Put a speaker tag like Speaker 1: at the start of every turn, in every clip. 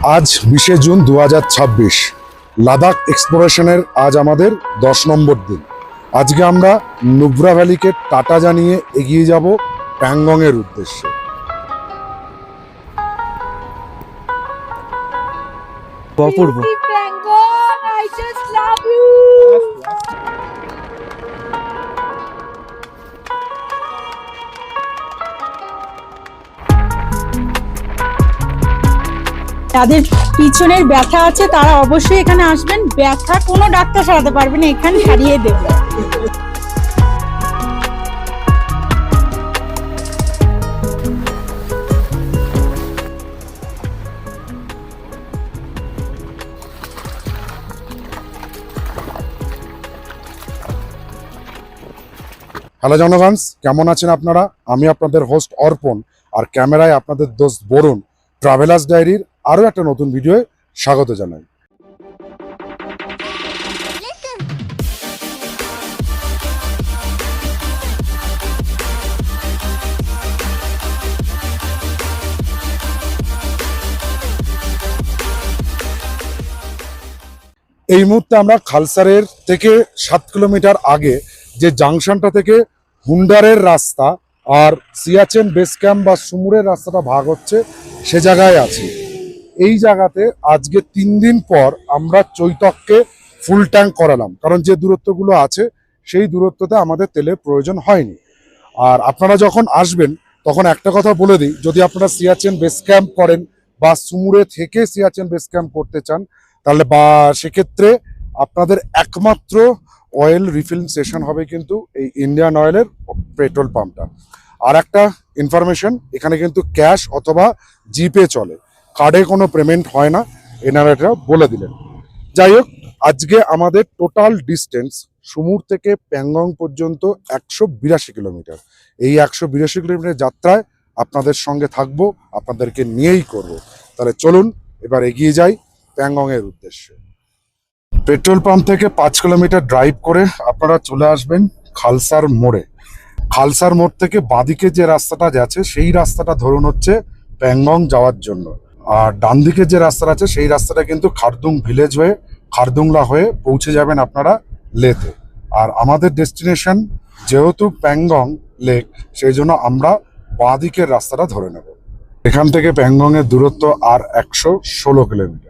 Speaker 1: আজ 20শে জুন 2026, লাদাখ এক্সপ্লোরেশনের আজ আমাদের 10 নম্বর দিন। আজকে আমরা নুব্রা ভ্যালিকে টাটা জানিয়ে এগিয়ে যাব প্যাংগংয়ের উদ্দেশ্যে।
Speaker 2: অপূর্ব।
Speaker 3: I just love you. যাদের পিছনের ব্যথা আছে তারা অবশ্যই এখানে আসবেন। ব্যথা কোনো ডাক্তার সারাতে পারবে না, এখানে সারিয়ে দেবে।
Speaker 1: হ্যালো জনগণস, কেমন আছেন আপনারা? আমি আপনাদের হোস্ট অর্পণ, আর ক্যামেরায় আপনাদের দোস্ত বরুণ ট্রাভেলার্স ডায়েরির আরও একটা নতুন ভিডিওয়ে স্বাগত জানাই। এই মুহূর্তে আমরা খালসারের থেকে 7 কিলোমিটার আগে যে জাংশনটা থেকে হুন্ডারের রাস্তা আর সিয়াচেন বেস ক্যাম্প বা সুমুরের রাস্তাটা ভাগ হচ্ছে সে জায়গায় আছি। এই জায়গাতে আজকে 3 দিন পর আমরা চৈতককে ফুল ট্যাঙ্ক করালাম, কারণ যে দূরত্বগুলো আছে সেই দূরত্বতে আমাদের তেলের প্রয়োজন হয়নি। আর আপনারা যখন আসবেন তখন একটা কথা বলে দিই, যদি আপনারা সিয়াচেন বেস ক্যাম্প করেন বা সুমুরে থেকে সিয়াচেন বেস ক্যাম্প করতে চান, তাহলে বা সেক্ষেত্রে আপনাদের একমাত্র অয়েল রিফিলিং স্টেশন হবে কিন্তু এই ইন্ডিয়ান অয়েলের পেট্রোল পাম্পটা। আর একটা ইনফরমেশন, এখানে কিন্তু ক্যাশ অথবা জিপে চলে, কার্ডে কোনো পেমেন্ট হয় না, এনারা এটা বলে দিলেন। যাই হোক, আজকে আমাদের টোটাল ডিস্টেন্স সুমুর থেকে প্যাংগং পর্যন্ত 182 কিলোমিটার। এই 182 কিলোমিটার যাত্রায় আপনাদের সঙ্গে থাকবো, আপনাদেরকে নিয়েই করব। তাহলে চলুন এবার এগিয়ে যাই প্যাংগংয়ের উদ্দেশ্যে। পেট্রোল পাম্প থেকে 5 কিলোমিটার ড্রাইভ করে আপনারা চলে আসবেন খালসার মোড়ে। খালসার মোড় থেকে বাঁদিকে যে রাস্তাটা যাচ্ছে সেই রাস্তাটা ধরুন হচ্ছে প্যাংগং যাওয়ার জন্য, আর ডান দিকে যে রাস্তাটা আছে সেই রাস্তাটা কিন্তু খারদুং ভিলেজ হয়ে খারদুংলা হয়ে পৌঁছে যাবেন আপনারা লেতে। আর আমাদের ডেস্টিনেশন যেহেতু প্যাংগং লেক, সেই জন্য আমরা বাঁদিকের রাস্তাটা ধরে নেব। এখান থেকে প্যাংগংয়ের দূরত্ব আর 116 কিলোমিটার।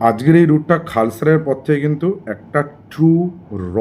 Speaker 1: আজকের এই রুটটা খালসারের পর থেকে কিন্তু একটা ট্রু র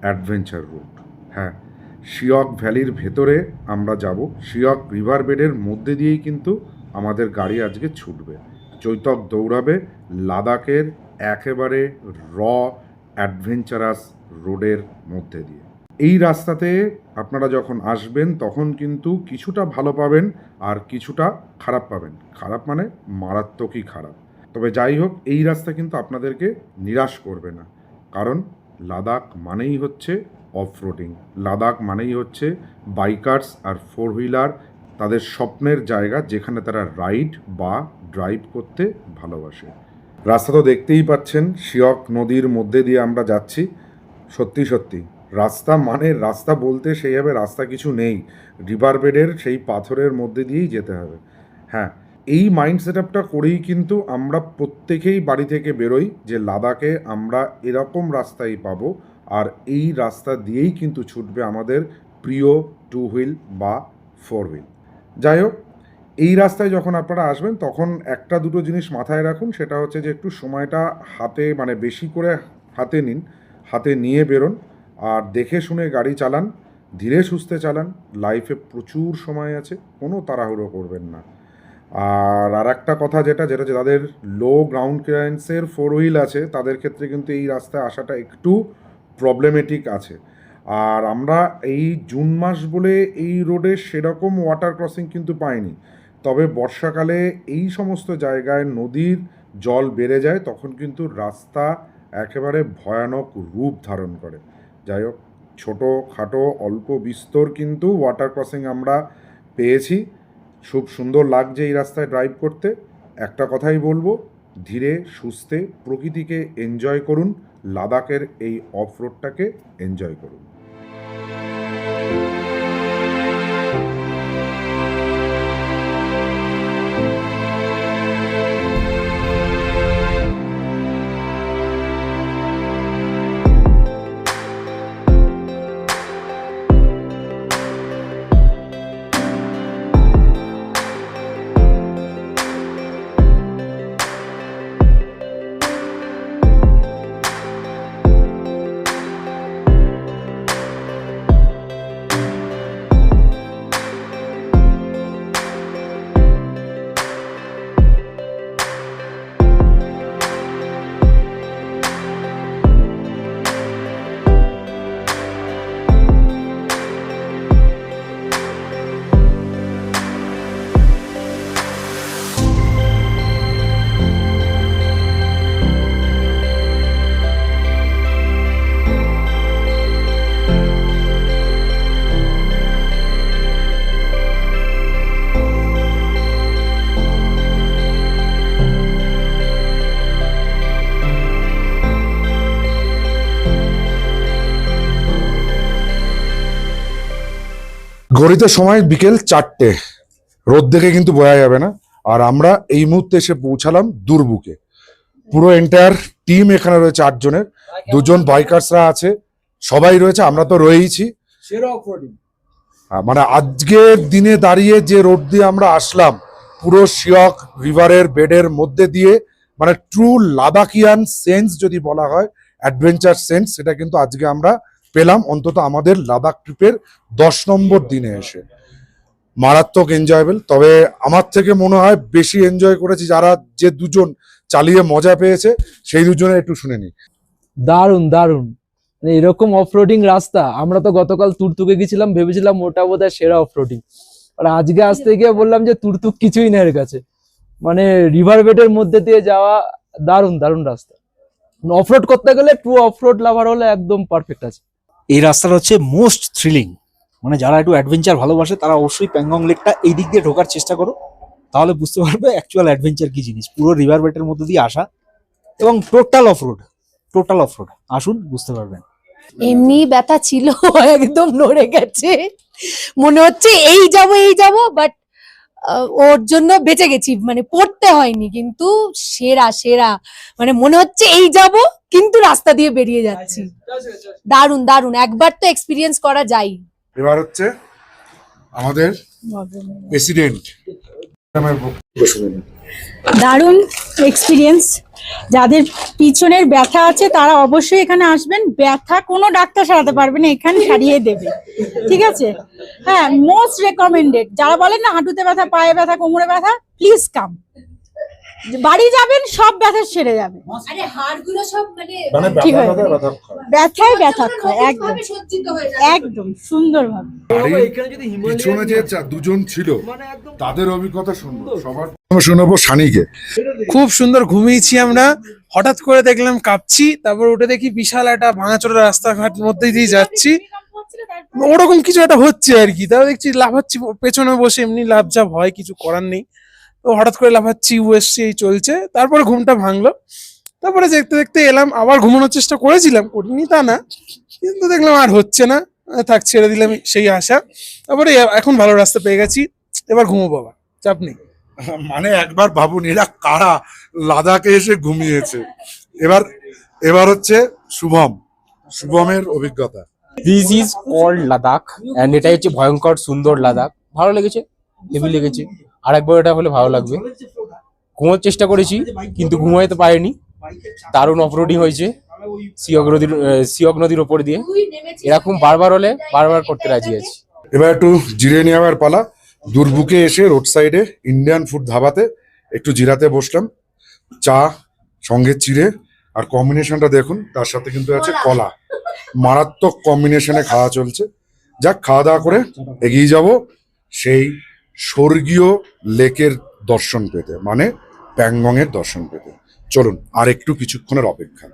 Speaker 1: অ্যাডভেঞ্চার রুট। হ্যাঁ, শিয়ক ভ্যালির ভেতরে আমরা যাব। শিয়ক রিভার বেডের মধ্যে দিয়েই কিন্তু আমাদের গাড়ি আজকে ছুটবে। চৈতক দৌড়াবে লাদাখের একেবারে র অ্যাডভেঞ্চারাস রোডের মধ্যে দিয়ে। এই রাস্তাতে আপনারা যখন আসবেন তখন কিন্তু কিছুটা ভালো পাবেন আর কিছুটা খারাপ পাবেন। খারাপ মানে মারাত্মকই খারাপ। তবে যাই হোক, এই রাস্তা কিন্তু আপনাদেরকে নিরাশ করবে না, কারণ লাদাখ মানেই হচ্ছে অফরোডিং। লাদাখ মানেই হচ্ছে বাইকার্স আর 4 হুইলার তাদের স্বপ্নের জায়গা, যেখানে তারা রাইড বা ড্রাইভ করতে ভালোবাসে। রাস্তা তো দেখতেই পাচ্ছেন, শিয়ক নদীর মধ্যে দিয়ে আমরা যাচ্ছি। সত্যি সত্যি রাস্তা মানে রাস্তা বলতে সেইভাবে রাস্তা কিছু নেই, রিভার বেডের সেই পাথরের মধ্যে দিয়েই যেতে হবে। হ্যাঁ, এই মাইন্ড সেট আপটা করেই কিন্তু আমরা প্রত্যেকেই বাড়ি থেকে বেরোই যে লাদাখে আমরা এরকম রাস্তাই পাবো, আর এই রাস্তা দিয়েই কিন্তু ছুটবে আমাদের প্রিয় 2 হুইল বা 4 হুইল। যাই হোক, এই রাস্তায় যখন আপনারা আসবেন তখন একটা দুটো জিনিস মাথায় রাখুন, সেটা হচ্ছে যে একটু সময়টা হাতে মানে বেশি করে হাতে নিন, হাতে নিয়ে বেরোন, আর দেখে শুনে গাড়ি চালান, ধীরে সুস্থে চালান। লাইফে প্রচুর সময় আছে, কোনো তাড়াহুড়ো করবেন না। আর একটা কথা যেটা যাদের লো গ্রাউন্ড ক্লিয়ারেন্সের 4 হুইল আছে তাদের ক্ষেত্রে কিন্তু এই রাস্তায় আসাটা একটু প্রবলেমেটিক আছে। আর আমরা এই জুন মাস বলে এই রোডে সেরকম ওয়াটার ক্রসিং কিন্তু পাইনি, তবে বর্ষাকালে এই সমস্ত জায়গায় নদীর জল বেড়ে যায়, তখন কিন্তু রাস্তা একেবারে ভয়ানক রূপ ধারণ করে। যাই হোক, ছোটো খাটো অল্প বিস্তর কিন্তু ওয়াটার ক্রসিং আমরা পেয়েছি। খুব সুন্দর লাগছে এই রাস্তায় ড্রাইভ করতে। একটা কথাই বলবো, ধীরে সুস্থে প্রকৃতিকে এনজয় করুন, লাদাখের এই অফ রোডটাকে এনজয় করুন। ঘড়িতে সময় বিকেল 4টে, রোদ দেখে কিন্তু বোঝা যাবে না। আর আমরা এই মুহূর্তে এসে পৌঁছালাম দুরবুকে। পুরো এন্টায়ার টিম এখানে রয়েছে 8 জনের, 2 জন বাইকার্সরা আছে, সবাই রয়েছে, আমরা তো রয়েইছি। মানে আজকের দিনে দাঁড়িয়ে যে রোড দিয়ে আমরা আসলাম, পুরো শিয়ক রিভারের বেডের মধ্যে দিয়ে, মানে ট্রু লাদাখিয়ান সেন্স যদি বলা হয়, অ্যাডভেঞ্চার সেন্স, সেটা কিন্তু আজকে আমরা পেলাম, অন্তত আমাদের লাদাখ ট্রিপের 10 নম্বর দিনে এসে। মারাত্মক এনজয়েবল। তবে আমার থেকে মনে হয় বেশি এনজয় করেছি যারা, যে 2 জন চালিয়ে মজা পেয়েছে, সেই 2 জনের একটু শুনে নি।
Speaker 2: দারুণ দারুণ, মানে এরকম অফরোডিং রাস্তা আমরা তো গতকাল তুরতুকে গেছিলাম, ভেবেছিলাম ওটা বোধহয় সেরা অফরোডিং, আর আজকে আসতে গিয়ে বললাম যে তুরতুক কিছুই না এর কাছে। মানে রিভার বেডের মধ্যে দিয়ে যাওয়া, দারুণ দারুণ রাস্তা। অফরোড করতে গেলে ট্রু অফরোড লাভার হলে একদম পারফেক্ট আছে।
Speaker 4: এই রাস্তাটা হচ্ছে মোস্ট থ্রিলিং, মানে যারা একটু অ্যাডভেঞ্চার ভালোবাসে তারা অবশ্যই প্যাংগং লেকটা এই দিক দিয়ে ঢোকার চেষ্টা করো, তাহলে বুঝতে পারবে অ্যাকচুয়াল অ্যাডভেঞ্চার কি জিনিস। পুরো রিভার বেডের মধ্যে দিয়ে আসা এবং টোটাল অফরোড আসুন, বুঝতে পারবেন।
Speaker 5: এমনি ব্যথা ছিল, একদম নড়ে গেছে, মনে হচ্ছে এই যাব, বাট ওর জন্য বেঁচে গেছি, মানে পড়তে হয়নি, কিন্তু সেরা সেরা, মানে মনে হচ্ছে এই যাব কিন্তু রাস্তা দিয়ে বেরিয়ে যাচ্ছি। দারুন দারুন, একবার তো এক্সপিরিয়েন্স করা যায়।
Speaker 1: এবার হচ্ছে আমাদের প্রেসিডেন্ট।
Speaker 3: দারুণ এক্সপিরিয়েন্স। যাদের পিছনের ব্যথা আছে তারা অবশ্যই এখানে আসবেন, ব্যথা কোনো ডাক্তার সারাতে পারবে না, এখানে সারিয়ে দেবে, ঠিক আছে? হ্যাঁ, মোস্ট রেকমেন্ডেড। যারা বলেন না হাঁটুতে ব্যথা, পায়ে ব্যথা, কোমরে ব্যথা, প্লিজ কাম। বাড়ি যাবেন, সব ব্যথা সেরে যাবে।
Speaker 5: আরে হাড়গুলো সব মানে
Speaker 3: ঠিক হয়ে যাবে। ব্যথায় ব্যথা খায়, একদম একদম সুন্দরভাবে।
Speaker 1: পিছনে যে 2 জন ছিল তাদের অভিজ্ঞতা শুনবো, সবার শোনাবো সানিকে।
Speaker 6: খুব সুন্দর ঘুমিয়েছি আমরা, হঠাৎ করে দেখলাম কাঁপছি, তারপর উঠে দেখি বিশাল একটা ভাঙাচোরা রাস্তাঘাট মধ্যে দিয়ে যাচ্ছি, ওরকম কিছু একটা হচ্ছে আর কি। তারপর দেখছি লাফাচ্ছি, পেছনে বসে এমনি লাফঝাপ হয়, কিছু করার নেই, তো হঠাৎ করে লাফাচ্ছি, বসছি, এই চলছে। তারপরে ঘুমটা ভাঙলো, তারপরে দেখতে দেখতে এলাম, আবার ঘুমানোর চেষ্টা করেছিলাম, করিনি তা না, কিন্তু দেখলাম আর হচ্ছে না, থাক ছেড়ে দিলাম সেই আশা। তারপরে এখন ভালো রাস্তা পেয়ে গেছি, এবার ঘুমো বাবা, চাপ নেই।
Speaker 1: মানে একবার ভাবুন এরা কারা লাদাখে এসে ঘুমিয়েছে। এবার হচ্ছে শুভমের অভিজ্ঞতা।
Speaker 7: This is called Ladakh and এটাই হচ্ছে ভয়ঙ্কর সুন্দর লাদাখ। ভালো লেগেছে, হেভি লেগেছে, আর একবার এটা হলে ভালো লাগবে। ঘুমোর চেষ্টা করেছি কিন্তু ঘুমাইতে পারিনি, দারুণ অফরোডিং হয়েছে সিয়ক নদীর ওপর দিয়ে। এরকম বারবার হলে বারবার করতে রাজি আছি।
Speaker 1: এবার একটু জিরে নেওয়ার পালা। দুরবুকে এসে রোড সাইডে ইন্ডিয়ান ফুড ধাবাতে একটু জিরাতে বসলাম, চা সঙ্গে চিড়ে, আর কম্বিনেশনটা দেখুন, তার সাথে কিন্তু আছে কলা। মারাত্মক কম্বিনেশনে খাওয়া চলছে। যাক, খাওয়া দাওয়া করে এগিয়ে যাব সেই স্বর্গীয় লেকের দর্শন পেতে, মানে প্যাংগং এর দর্শন পেতে। চলুন, আর একটু কিছুক্ষণের অপেক্ষা।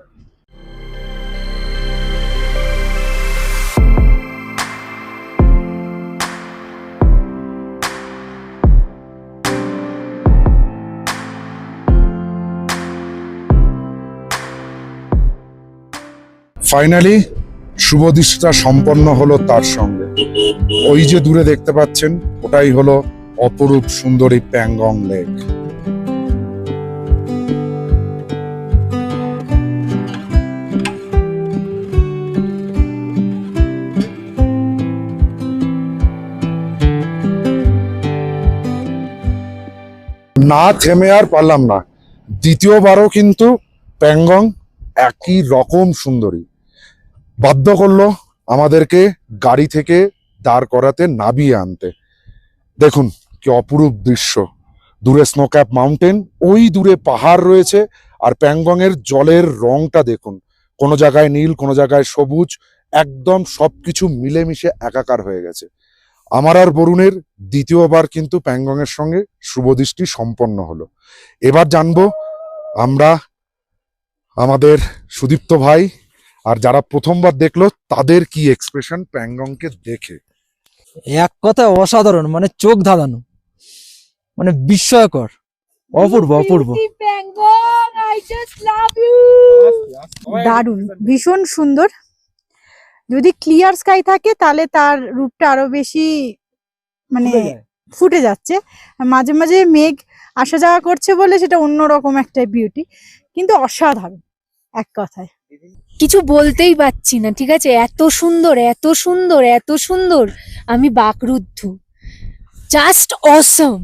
Speaker 1: ফাইনালি শুভ দৃষ্টিটা সম্পন্ন হলো তার সঙ্গে। ওই যে দূরে দেখতে পাচ্ছেন, ওটাই হলো অপরূপ সুন্দরী প্যাংগং লেক। না থেমে আর পারলাম না, দ্বিতীয়বারও কিন্তু প্যাংগং একই রকম সুন্দরী। বাধ্য করলো আমাদেরকে গাড়ি থেকে দাঁড় করাতে, নামিয়ে আনতে। দেখুন কি অপরূপ দৃশ্য, দূরে স্নোক্যাপ মাউন্টেন, ওই দূরে পাহাড় রয়েছে, আর প্যাংগং এর জলের রংটা দেখুন, কোনো জায়গায় নীল, কোনো জায়গায় সবুজ, একদম সবকিছু মিলেমিশে একাকার হয়ে গেছে। আমার আর বরুণের দ্বিতীয়বার কিন্তু প্যাংগং এর সঙ্গে শুভদৃষ্টি সম্পন্ন হলো। এবার জানবো আমরা আমাদের সুদীপ্ত ভাই আর যারা প্রথমবার দেখলো তাদের কি এক্সপ্রেশন প্যাংগংকে দেখে।
Speaker 2: এক কথায় অসাধারণ, মানে চোখ ধাঁধানো, মানে বিস্ময়কর, অপূর্ব অপূর্ব।
Speaker 3: দারুণ, ভীষণ সুন্দর। যদি ক্লিয়ার স্কাই থাকে তাহলে তার রূপটা আরো বেশি মানে ফুটে যাচ্ছে। মাঝে মাঝে মেঘ আসা যাওয়া করছে বলে সেটা অন্যরকম একটা বিউটি, কিন্তু অসাধারণ এক কথায়।
Speaker 5: কিছু বলতেই পারছি না, ঠিক আছে? এত সুন্দর, এত সুন্দর, এত সুন্দর, আমি বাকরুদ্ধ। জাস্ট অসম।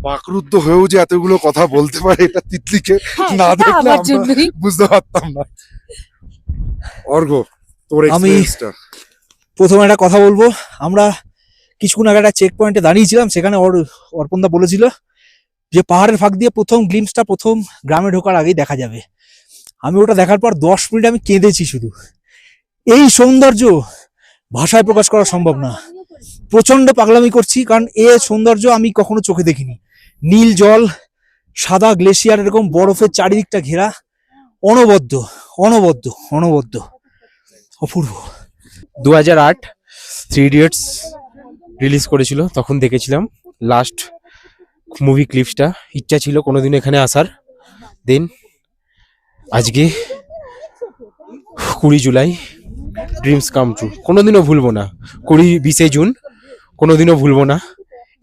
Speaker 1: বাকরুদ্ধ হয়েও যে এতগুলো কথা বলতে পারে, এটা তিতলিকে না দেখলে
Speaker 5: আমার
Speaker 1: আমরা
Speaker 5: জন্যই।
Speaker 1: বুঝতে পারতাম না। অর্ঘ, তোর এক্সপেরিয়েন্সটা।
Speaker 4: প্রথমে একটা কথা বলবো, আমরা কিছুক্ষণ আগে একটা চেক পয়েন্টে দাঁড়িয়েছিলাম, সেখানে অর্পণদা বলেছিল যে পাহাড়ের ফাঁক দিয়ে প্রথম গ্লিমসটা প্রথম গ্রামে ঢোকার আগেই দেখা যাবে। আমি ওটা দেখার পর 10 মিনিট আমি কেঁদেছি শুধু। এই সৌন্দর্য ভাষায় প্রকাশ করা সম্ভব না। প্রচন্ড পাগলামি করছি, কারণ সৌন্দর্য আমি কখনো চোখে দেখিনি। নীল জল, সাদা গ্লেশিয়ার, এরকম বরফের চারিদিকটা ঘেরা, অনবদ্য অনবদ্য অনবদ্য, অপূর্ব।
Speaker 7: 2008 থ্রি ইডিয়টস রিলিজ করেছিল, তখন দেখেছিলাম লাস্ট মুভি ক্লিপসটা। ইচ্ছা ছিল কোনোদিন এখানে আসার। দেন আজকে 20 জুলাই, ড্রিমস কাম ট্রু। কোনোদিনও ভুলবো না, 20 জুন কোনোদিনও ভুলবো না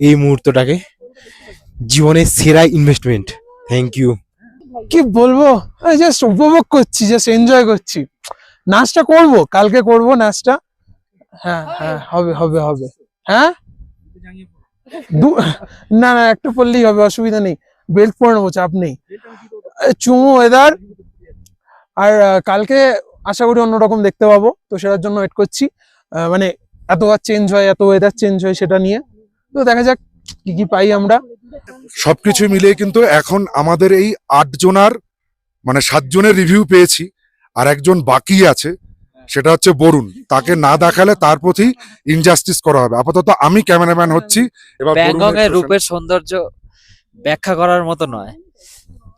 Speaker 7: এই মুহূর্তটাকে। জীবনের সেরা ইনভেস্টমেন্ট। Thank you.
Speaker 6: কি বলবো, আমি জাস্ট উপভোগ করছি, জাস্ট এনজয় করছি। নাচটা করব, কালকে করব নাচটা। হ্যাঁ হ্যাঁ, হবে হবে হবে। হ্যাঁ না না, একটু পড়লেই হবে, অসুবিধা নেই। বেল্ট পরে নেবো, চাপ নেই। চুমু ওয়েদার, আর কালকে আশা করি অন্যরকম দেখতে পাবো, তো সেটার জন্য ওয়েট করছি। মানে এতবার চেঞ্জ হয়, এত ওয়েদার চেঞ্জ হয়, সেটা নিয়ে তো দেখা যাক কি কি পাই আমরা।
Speaker 1: সবকিছু মিলিয়ে কিন্তু এখন আমাদের এই 8 জনার মানে 7 জনের রিভিউ পেয়েছি, আর একজন বাকি আছে, সেটা হচ্ছে বরুণ। তাকে না দেখালে তার প্রতি ইনজাস্টিস করা হবে। আপাতত আমি ক্যামেরাম্যান হচ্ছি। এবার
Speaker 8: প্যাংগং এর
Speaker 1: বরুণের
Speaker 8: রূপের সৌন্দর্য ব্যাখ্যা করার মতো নয়,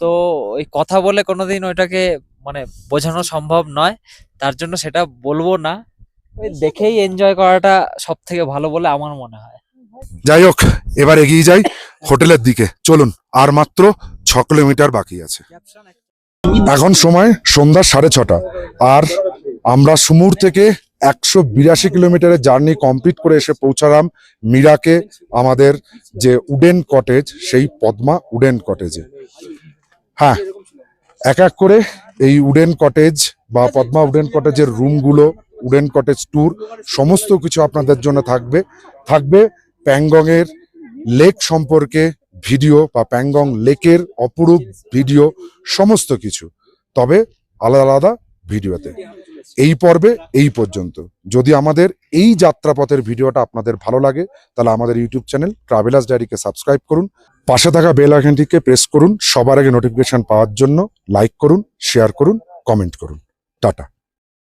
Speaker 8: তো ওই কথা বলে কোনোদিন ওইটাকে মানে বোঝানো সম্ভব নয়, তার জন্য সেটা বলবো না। ওই দেখেই এনজয় করাটা সব থেকে ভালো বলে আমার মনে হয়।
Speaker 1: যাই হোক, এবার এগিয়ে যাই হোটেলের দিকে। চলুন, আর মাত্র 6 কিলোমিটার বাকি আছে। এখন সময় সন্ধ্যা 6:30, আর আমরা সুমুর থেকে 182 কিলোমিটারের জার্নি কমপ্লিট করে এসে পৌঁছালাম মিরাকে, আমাদের যে উডেন কটেজ, সেই পদ্মা উডেন কটেজে। হ্যাঁ, এক এক করে এই উডেন কটেজ বা পদ্মা উডেন কটেজের রুমগুলো, উডেন কটেজ ট্যুর, সমস্ত কিছু আপনাদের জন্য থাকবে প্যাংগং এর লেক সম্পর্কে ভিডিও বা প্যাংগং লেকের অপরূপ ভিডিও, সমস্ত কিছু, তবে আলাদা আলাদা ভিডিওতে। এই পর্বে এই পর্যন্ত। যদি আমাদের এই যাত্রাপথের ভিডিওটা আপনাদের ভালো লাগে, তাহলে আমাদের ইউটিউব চ্যানেল ট্রাভেলার্স ডায়েরিকে সাবস্ক্রাইব করুন, পাশে থাকা বেল আইকনটিকে প্রেস করুন, সবার আগে নোটিফিকেশন পাওয়ার জন্য লাইক করুন, শেয়ার করুন, কমেন্ট করুন। টাটা।